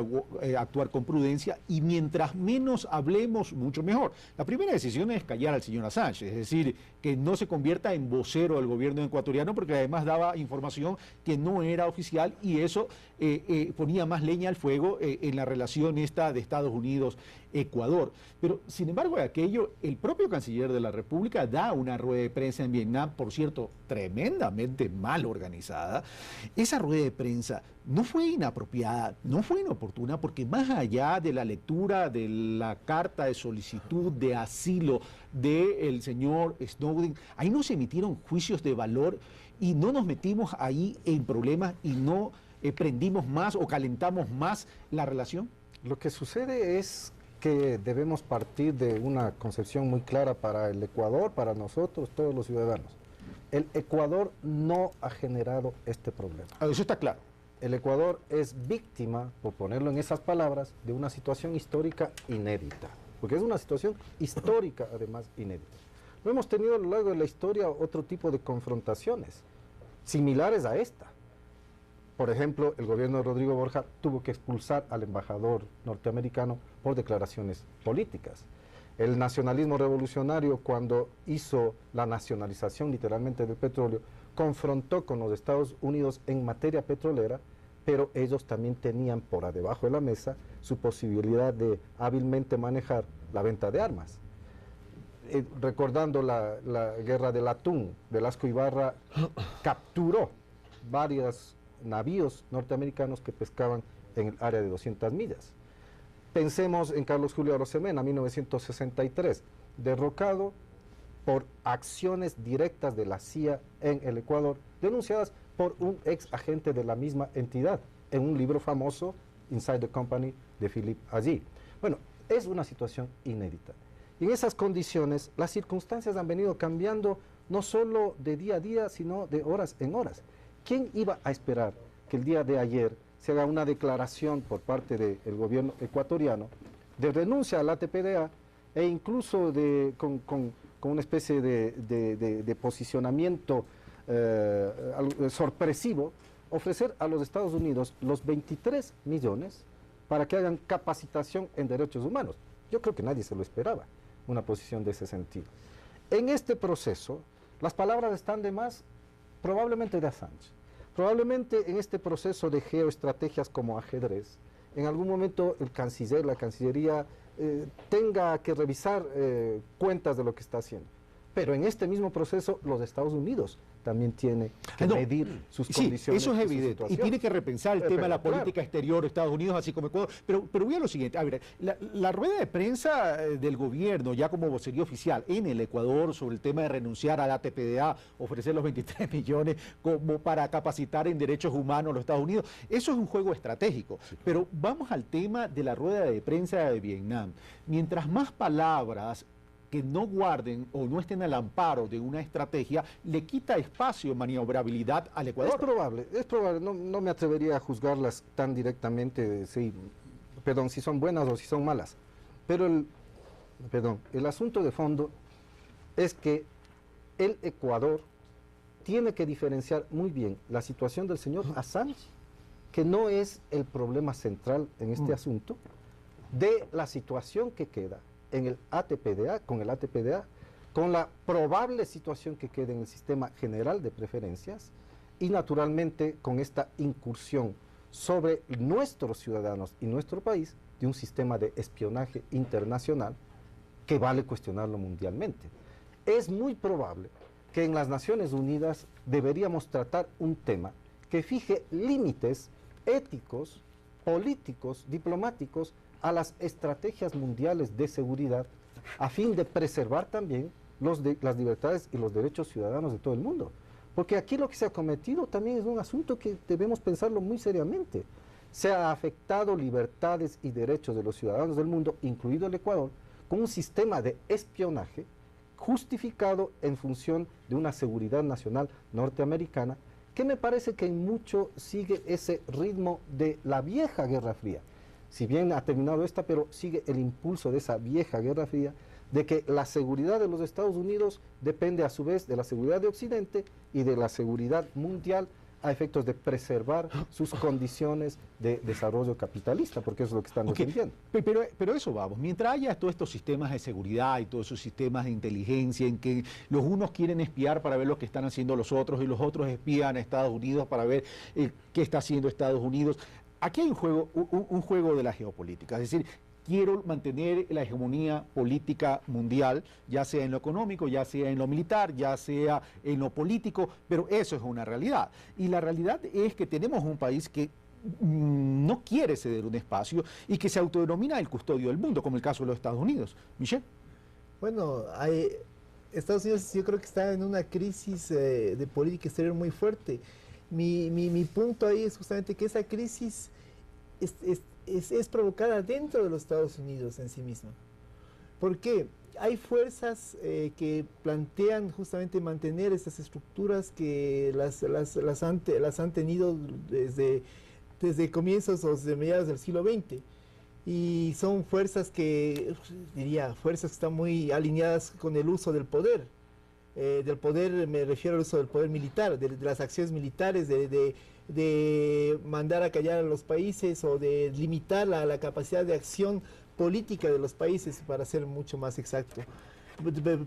actuar con prudencia y mientras menos hablemos, mucho mejor. La primera decisión es callar al señor Assange, es decir, que no se convierta en vocero del gobierno ecuatoriano, porque además daba información que no era oficial y eso ponía más leña al fuego en la relación esta de Estados Unidos-Ecuador. Pero, sin embargo, de aquello, el propio canciller de la República da una rueda de prensa en Vietnam, por cierto, tremendamente mal organizada. Esa rueda de prensa no fue inapropiada, no fue inoportuna, porque más allá de la lectura de la carta de solicitud de asilo del señor Snowden, ahí no se emitieron juicios de valor y no nos metimos ahí en problemas y no prendimos más o calentamos más la relación. Lo que sucede es que debemos partir de una concepción muy clara para el Ecuador, para nosotros, todos los ciudadanos. El Ecuador no ha generado este problema. Eso está claro. El Ecuador es víctima, por ponerlo en esas palabras, de una situación histórica inédita. Porque es una situación histórica, además, inédita. No hemos tenido a lo largo de la historia otro tipo de confrontaciones similares a esta. Por ejemplo, el gobierno de Rodrigo Borja tuvo que expulsar al embajador norteamericano por declaraciones políticas. El nacionalismo revolucionario, cuando hizo la nacionalización literalmente del petróleo, confrontó con los Estados Unidos en materia petrolera, pero ellos también tenían por debajo de la mesa su posibilidad de hábilmente manejar la venta de armas. Recordando la guerra del atún, Velasco Ibarra capturó varios navíos norteamericanos que pescaban en el área de 200 millas. Pensemos en Carlos Julio Arosemena, 1963, derrocado por acciones directas de la CIA en el Ecuador, denunciadas por un ex agente de la misma entidad, en un libro famoso, Inside the Company, de Philippe Agee. Bueno, es una situación inédita. Y en esas condiciones, las circunstancias han venido cambiando no solo de día a día, sino de horas en horas. ¿Quién iba a esperar que el día de ayer se haga una declaración por parte del gobierno ecuatoriano de renuncia al ATPDA e incluso con una especie de posicionamiento sorpresivo, ofrecer a los Estados Unidos los 23 millones para que hagan capacitación en derechos humanos? Yo creo que nadie se lo esperaba, una posición de ese sentido. En este proceso, las palabras están de más, probablemente de Assange. Probablemente en este proceso de geoestrategias como ajedrez, en algún momento el canciller, la Cancillería, tenga que revisar cuentas de lo que está haciendo. Pero en este mismo proceso los Estados Unidos también tiene que medir sus condiciones. Eso es evidente. Y tiene que repensar el tema de la política exterior de Estados Unidos, así como Ecuador. Pero voy a lo siguiente. A ver, la rueda de prensa del gobierno, ya como vocería oficial en el Ecuador, sobre el tema de renunciar al ATPDA, ofrecer los 23 millones como para capacitar en derechos humanos a los Estados Unidos, eso es un juego estratégico. Pero vamos al tema de la rueda de prensa de Vietnam. Mientras más palabras que no guarden o no estén al amparo de una estrategia, le quita espacio, maniobrabilidad al Ecuador. Es probable, no me atrevería a juzgarlas tan directamente, si son buenas o si son malas. Pero el asunto de fondo es que el Ecuador tiene que diferenciar muy bien la situación del señor Assange, que no es el problema central en este asunto, de la situación que queda en el ATPDA, con la probable situación que quede en el sistema general de preferencias y naturalmente con esta incursión sobre nuestros ciudadanos y nuestro país de un sistema de espionaje internacional que vale cuestionarlo mundialmente. Es muy probable que en las Naciones Unidas deberíamos tratar un tema que fije límites éticos, políticos, diplomáticos a las estrategias mundiales de seguridad a fin de preservar también las libertades y los derechos ciudadanos de todo el mundo. Porque aquí lo que se ha cometido también es un asunto que debemos pensarlo muy seriamente. Se ha afectado libertades y derechos de los ciudadanos del mundo, incluido el Ecuador, con un sistema de espionaje justificado en función de una seguridad nacional norteamericana que me parece que en mucho sigue ese ritmo de la vieja Guerra Fría. Si bien ha terminado esta, pero sigue el impulso de esa vieja Guerra Fría, de que la seguridad de los Estados Unidos depende a su vez de la seguridad de Occidente y de la seguridad mundial a efectos de preservar sus condiciones de desarrollo capitalista, porque eso es lo que están defendiendo. Pero eso vamos, mientras haya todos estos sistemas de seguridad y todos esos sistemas de inteligencia en que los unos quieren espiar para ver lo que están haciendo los otros y los otros espían a Estados Unidos para ver qué está haciendo Estados Unidos, aquí hay un juego de la geopolítica, es decir, quiero mantener la hegemonía política mundial, ya sea en lo económico, ya sea en lo militar, ya sea en lo político, pero eso es una realidad. Y la realidad es que tenemos un país que no quiere ceder un espacio y que se autodenomina el custodio del mundo, como el caso de los Estados Unidos. Michelle. Bueno, Estados Unidos yo creo que está en una crisis de política exterior muy fuerte. Mi punto ahí es justamente que esa crisis es provocada dentro de los Estados Unidos en sí misma. ¿Por qué? Hay fuerzas que plantean justamente mantener estas estructuras que las han tenido desde comienzos o desde mediados del siglo XX. Y son fuerzas que están muy alineadas con el uso del poder. Del poder me refiero al uso del poder militar, de las acciones militares, de mandar a callar a los países o de limitar la capacidad de acción política de los países, para ser mucho más exacto.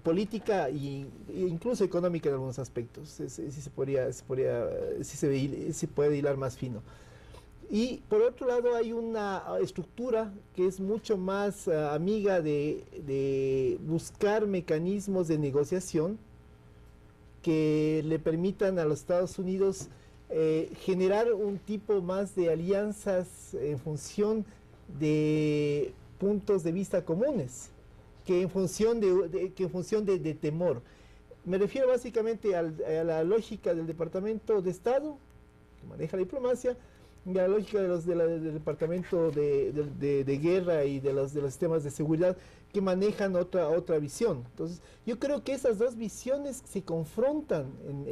Política e incluso económica en algunos aspectos, se puede hilar más fino. Y por otro lado hay una estructura que es mucho más amiga de buscar mecanismos de negociación que le permitan a los Estados Unidos generar un tipo más de alianzas en función de puntos de vista comunes que en función de temor. Me refiero básicamente a la lógica del Departamento de Estado, que maneja la diplomacia, y a la lógica del Departamento de Guerra y de los sistemas de seguridad, que manejan otra visión. Entonces, yo creo que esas dos visiones se confrontan,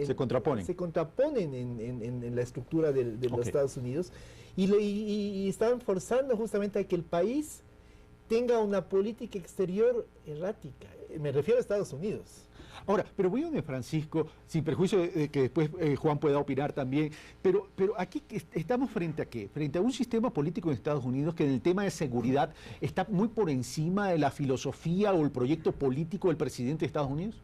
se contraponen en la estructura de los Estados Unidos y están forzando justamente a que el país tenga una política exterior errática. Me refiero a Estados Unidos. Ahora, pero voy a donde Francisco, sin perjuicio de que después Juan pueda opinar también, pero aquí estamos frente a ¿qué? Frente a un sistema político en Estados Unidos que en el tema de seguridad está muy por encima de la filosofía o el proyecto político del presidente de Estados Unidos.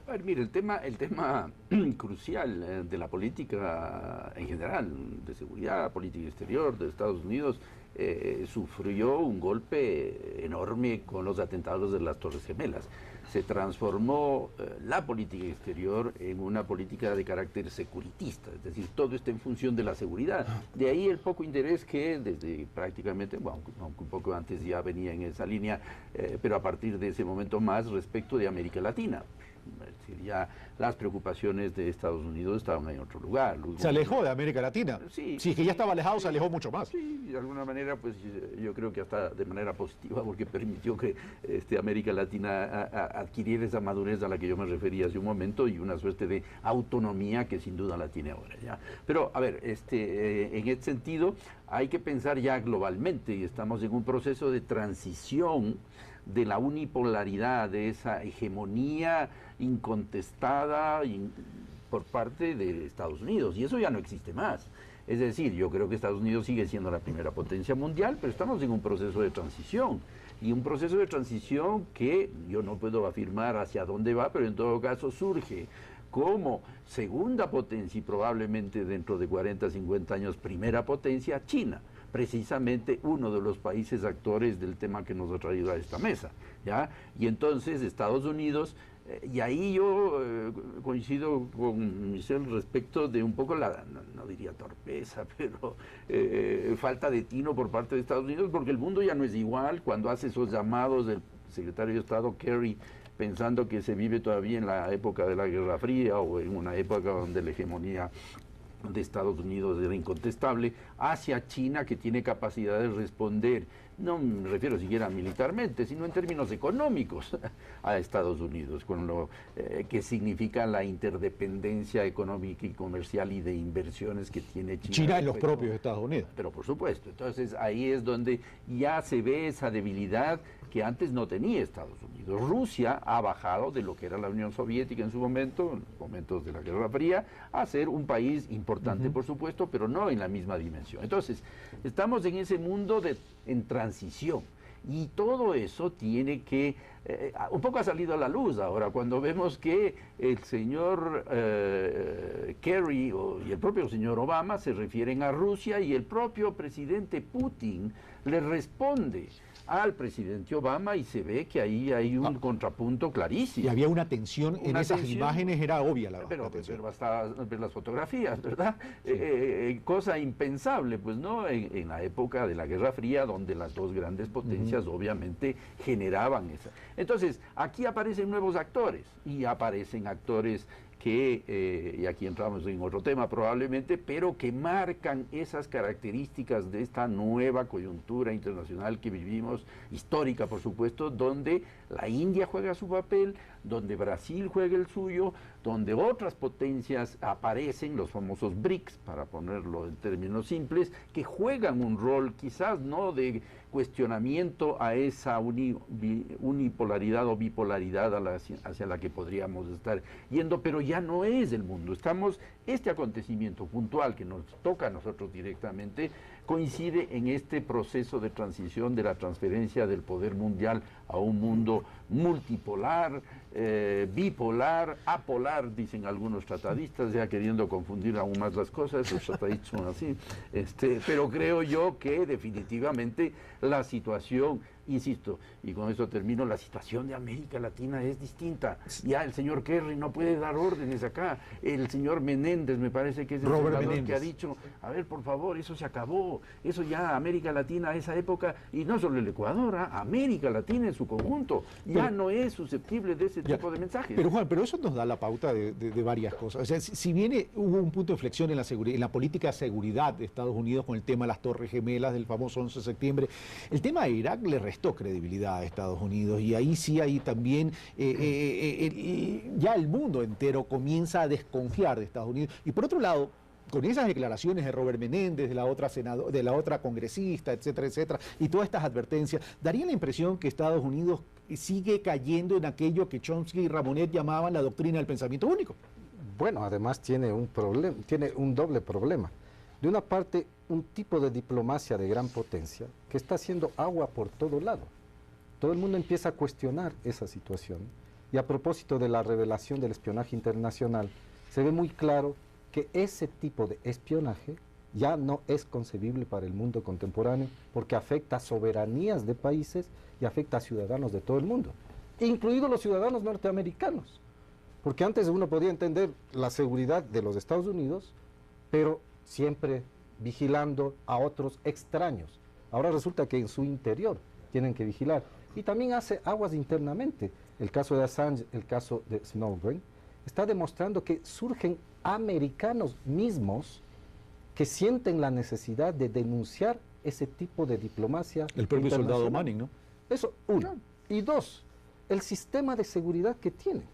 A ver, mire, el tema crucial de la política en general, de seguridad, política exterior de Estados Unidos, sufrió un golpe enorme con los atentados de las Torres Gemelas. Se transformó la política exterior en una política de carácter securitista, es decir, todo está en función de la seguridad. De ahí el poco interés que desde prácticamente, bueno, aunque un poco antes ya venía en esa línea, pero a partir de ese momento más respecto de América Latina. Es decir, ya las preocupaciones de Estados Unidos estaban en otro lugar. Se alejó de América Latina. Sí. Sí, que ya estaba alejado, se alejó mucho más. Sí, de alguna manera, pues yo creo que hasta de manera positiva, porque permitió que América Latina adquiriera esa madurez a la que yo me refería hace un momento y una suerte de autonomía que sin duda la tiene ahora, ¿ya? Pero, a ver, en este sentido, hay que pensar ya globalmente y estamos en un proceso de transición de la unipolaridad, de esa hegemonía incontestada por parte de Estados Unidos, y eso ya no existe más. Es decir, yo creo que Estados Unidos sigue siendo la primera potencia mundial, pero estamos en un proceso de transición, y un proceso de transición que yo no puedo afirmar hacia dónde va, pero en todo caso surge como segunda potencia y probablemente dentro de 40, 50 años primera potencia, China, precisamente uno de los países actores del tema que nos ha traído a esta mesa, ¿ya? Y entonces Estados Unidos, y ahí yo coincido con Michel respecto de un poco no diría torpeza, pero falta de tino por parte de Estados Unidos, porque el mundo ya no es igual cuando hace esos llamados del secretario de Estado Kerry, pensando que se vive todavía en la época de la Guerra Fría o en una época donde la hegemonía de Estados Unidos era incontestable, hacia China, que tiene capacidad de responder, no me refiero siquiera militarmente, sino en términos económicos a Estados Unidos, con lo que significa la interdependencia económica y comercial y de inversiones que tiene China. China en los propios Estados Unidos. Pero por supuesto, entonces ahí es donde ya se ve esa debilidad que antes no tenía Estados Unidos. Rusia ha bajado de lo que era la Unión Soviética en su momento, en los momentos de la Guerra Fría, a ser un país importante, por supuesto, pero no en la misma dimensión. Entonces, estamos en ese mundo en transición. Y todo eso tiene que, un poco ha salido a la luz ahora, cuando vemos que el señor Kerry y el propio señor Obama se refieren a Rusia y el propio presidente Putin le responde al presidente Obama y se ve que ahí hay un contrapunto clarísimo. Y había una tensión en esas imágenes, era obvia la pero tensión. Basta ver las fotografías, ¿verdad? Sí. Cosa impensable, pues, ¿no? En la época de la Guerra Fría, donde las dos grandes potencias obviamente generaban esa. Entonces, aquí aparecen nuevos actores, y aparecen actores que, y aquí entramos en otro tema probablemente, pero que marcan esas características de esta nueva coyuntura internacional que vivimos, histórica por supuesto, donde la India juega su papel, donde Brasil juega el suyo, donde otras potencias aparecen, los famosos BRICS, para ponerlo en términos simples, que juegan un rol quizás no de cuestionamiento a esa unipolaridad o bipolaridad hacia la que podríamos estar yendo, pero ya no es el mundo. Este acontecimiento puntual que nos toca a nosotros directamente coincide en este proceso de transición de la transferencia del poder mundial a un mundo multipolar, bipolar, apolar, dicen algunos tratadistas, ya queriendo confundir aún más las cosas, los tratadistas son así, pero creo yo que definitivamente la situación, insisto, y con eso termino, la situación de América Latina es distinta. Ya el señor Kerry no puede dar órdenes acá, el señor Menéndez, me parece que es el senador que ha dicho, a ver, por favor, eso se acabó, eso ya América Latina a esa época, y no solo el Ecuador, América Latina en su conjunto, ya no es susceptible de ese tipo de mensajes. Pero Juan, pero eso nos da la pauta de varias cosas. O sea, si bien hubo un punto de inflexión en la política de seguridad de Estados Unidos con el tema de las Torres Gemelas del famoso 11 de septiembre, el tema de Irak le restó credibilidad a Estados Unidos, y ahí sí hay también ya el mundo entero comienza a desconfiar de Estados Unidos. Y por otro lado, con esas declaraciones de Robert Menéndez, de la otra congresista, etcétera, etcétera, y todas estas advertencias, daría la impresión que Estados Unidos sigue cayendo en aquello que Chomsky y Ramonet llamaban la doctrina del pensamiento único. Bueno, además tiene un doble problema. De una parte, un tipo de diplomacia de gran potencia que está haciendo agua por todo lado. Todo el mundo empieza a cuestionar esa situación. Y a propósito de la revelación del espionaje internacional, se ve muy claro que ese tipo de espionaje ya no es concebible para el mundo contemporáneo porque afecta a soberanías de países y afecta a ciudadanos de todo el mundo, incluidos los ciudadanos norteamericanos. Porque antes uno podía entender la seguridad de los Estados Unidos, pero siempre vigilando a otros extraños. Ahora resulta que en su interior tienen que vigilar. Y también hace aguas internamente. El caso de Assange, el caso de Snowden, está demostrando que surgen americanos mismos que sienten la necesidad de denunciar ese tipo de diplomacia. El propio soldado Manning, ¿no? Eso, uno. Y dos, el sistema de seguridad que tienen.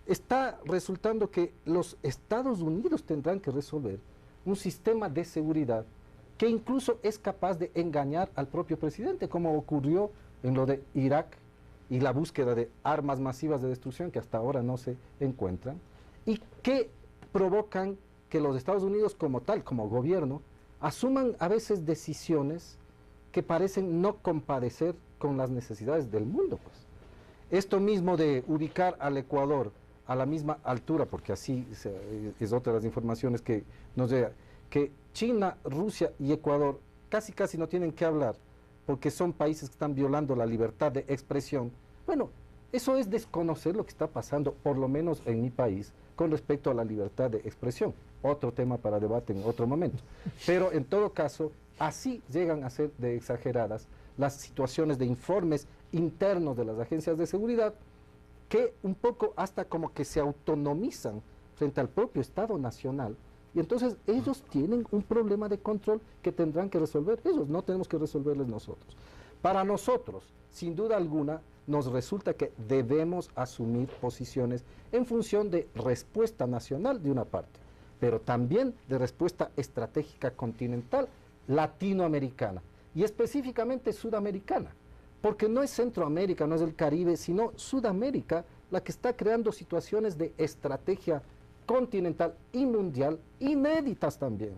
Está resultando que los Estados Unidos tendrán que resolver un sistema de seguridad que incluso es capaz de engañar al propio presidente, como ocurrió en lo de Irak y la búsqueda de armas masivas de destrucción que hasta ahora no se encuentran, y que provocan que los Estados Unidos como tal, como gobierno, asuman a veces decisiones que parecen no compadecer con las necesidades del mundo, pues. Esto mismo de ubicar al Ecuador a la misma altura, porque así es otra de las informaciones que nos llega, que China, Rusia y Ecuador casi no tienen que hablar, porque son países que están violando la libertad de expresión. Bueno, eso es desconocer lo que está pasando, por lo menos en mi país, con respecto a la libertad de expresión. Otro tema para debate en otro momento. Pero en todo caso, así llegan a ser de exageradas las situaciones de informes internos de las agencias de seguridad, que un poco hasta como que se autonomizan frente al propio Estado Nacional, y entonces ellos tienen un problema de control que tendrán que resolver ellos, no tenemos que resolverles nosotros. Para nosotros, sin duda alguna, nos resulta que debemos asumir posiciones en función de respuesta nacional de una parte, pero también de respuesta estratégica continental latinoamericana y específicamente sudamericana, porque no es Centroamérica, no es el Caribe, sino Sudamérica la que está creando situaciones de estrategia continental y mundial inéditas también.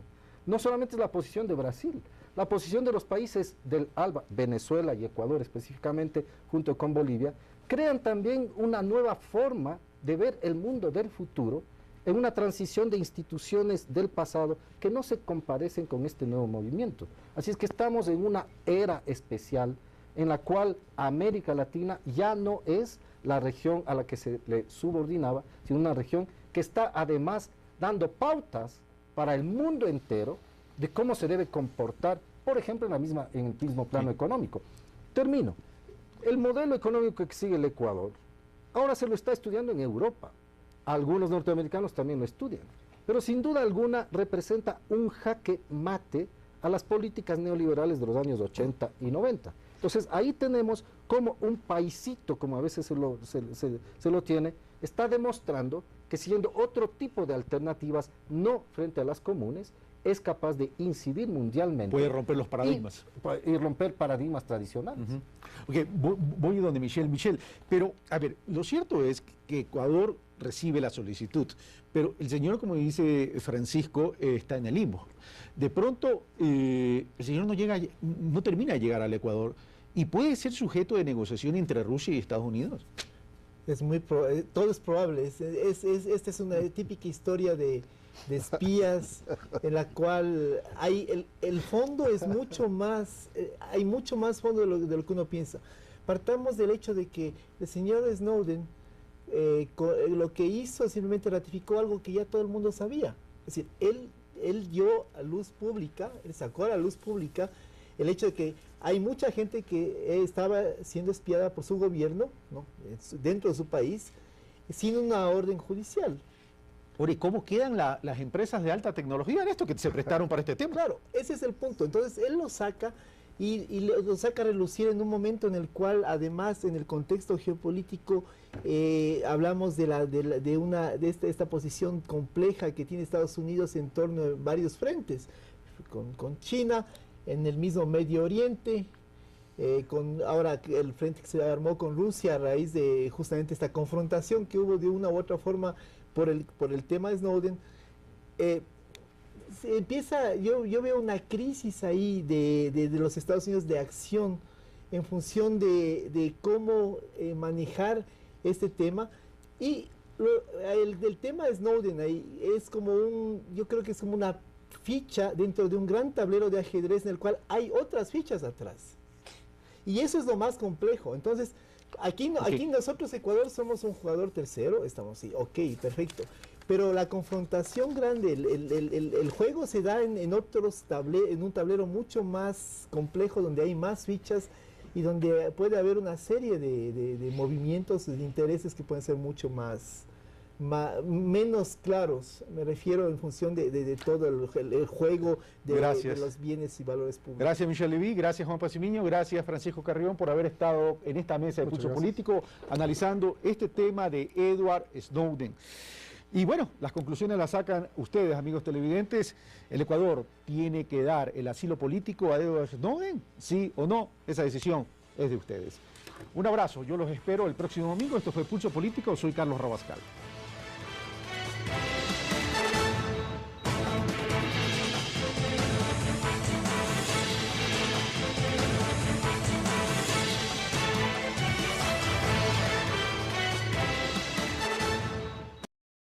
No solamente es la posición de Brasil, la posición de los países del ALBA, Venezuela y Ecuador específicamente, junto con Bolivia, crean también una nueva forma de ver el mundo del futuro en una transición de instituciones del pasado que no se comparecen con este nuevo movimiento. Así es que estamos en una era especial en la cual América Latina ya no es la región a la que se le subordinaba, sino una región que está además dando pautas para el mundo entero de cómo se debe comportar, por ejemplo, en el mismo plano económico. Termino. El modelo económico que sigue el Ecuador, ahora se lo está estudiando en Europa. Algunos norteamericanos también lo estudian. Pero sin duda alguna representa un jaque mate a las políticas neoliberales de los años 80 y 90. Entonces ahí tenemos como un paisito, como a veces se lo tiene, está demostrando que siguiendo otro tipo de alternativas, no frente a las comunes, es capaz de incidir mundialmente. Puede romper los paradigmas. Y romper paradigmas tradicionales. Ok, voy donde Michelle. Michelle, pero a ver, lo cierto es que Ecuador recibe la solicitud, pero el señor, como dice Francisco, está en el limbo. De pronto, el señor no termina de llegar al Ecuador y puede ser sujeto de negociación entre Rusia y Estados Unidos. Todo es probable. Esta es una típica historia de espías en la cual el fondo es mucho más, hay mucho más fondo de lo que uno piensa. Partamos del hecho de que el señor Snowden lo que hizo simplemente ratificó algo que ya todo el mundo sabía. Es decir, él dio a luz pública, él sacó a la luz pública el hecho de que hay mucha gente que estaba siendo espiada por su gobierno, ¿no?, dentro de su país, sin una orden judicial. Ahora, ¿y cómo quedan las empresas de alta tecnología en esto que se prestaron para este tema? Claro, ese es el punto. Entonces, él lo saca y lo saca a relucir en un momento en el cual, además, en el contexto geopolítico, hablamos de esta posición compleja que tiene Estados Unidos en torno a varios frentes, con China, en el mismo Medio Oriente, con ahora el frente que se armó con Rusia a raíz de justamente esta confrontación que hubo de una u otra forma por el tema de Snowden. Yo veo una crisis ahí de los Estados Unidos de acción en función de cómo manejar este tema. Y el tema de Snowden ahí es como yo creo que es como una ficha dentro de un gran tablero de ajedrez en el cual hay otras fichas atrás. Y eso es lo más complejo. Entonces, aquí nosotros, Ecuador, somos un jugador tercero, estamos sí, ok, perfecto. Pero la confrontación grande, el juego se da en un tablero mucho más complejo, donde hay más fichas y donde puede haber una serie de movimientos, de intereses que pueden ser mucho menos claros, me refiero en función de todo el juego de los bienes y valores públicos. Gracias, Michel Levy, gracias, Juan Pacimiño, gracias, Francisco Carrión, por haber estado en esta mesa de Pulso Político analizando este tema de Edward Snowden. Y bueno, las conclusiones las sacan ustedes, amigos televidentes. ¿El Ecuador tiene que dar el asilo político a Edward Snowden? ¿Sí o no? Esa decisión es de ustedes. Un abrazo, yo los espero el próximo domingo. Esto fue Pulso Político, soy Carlos Rabascal.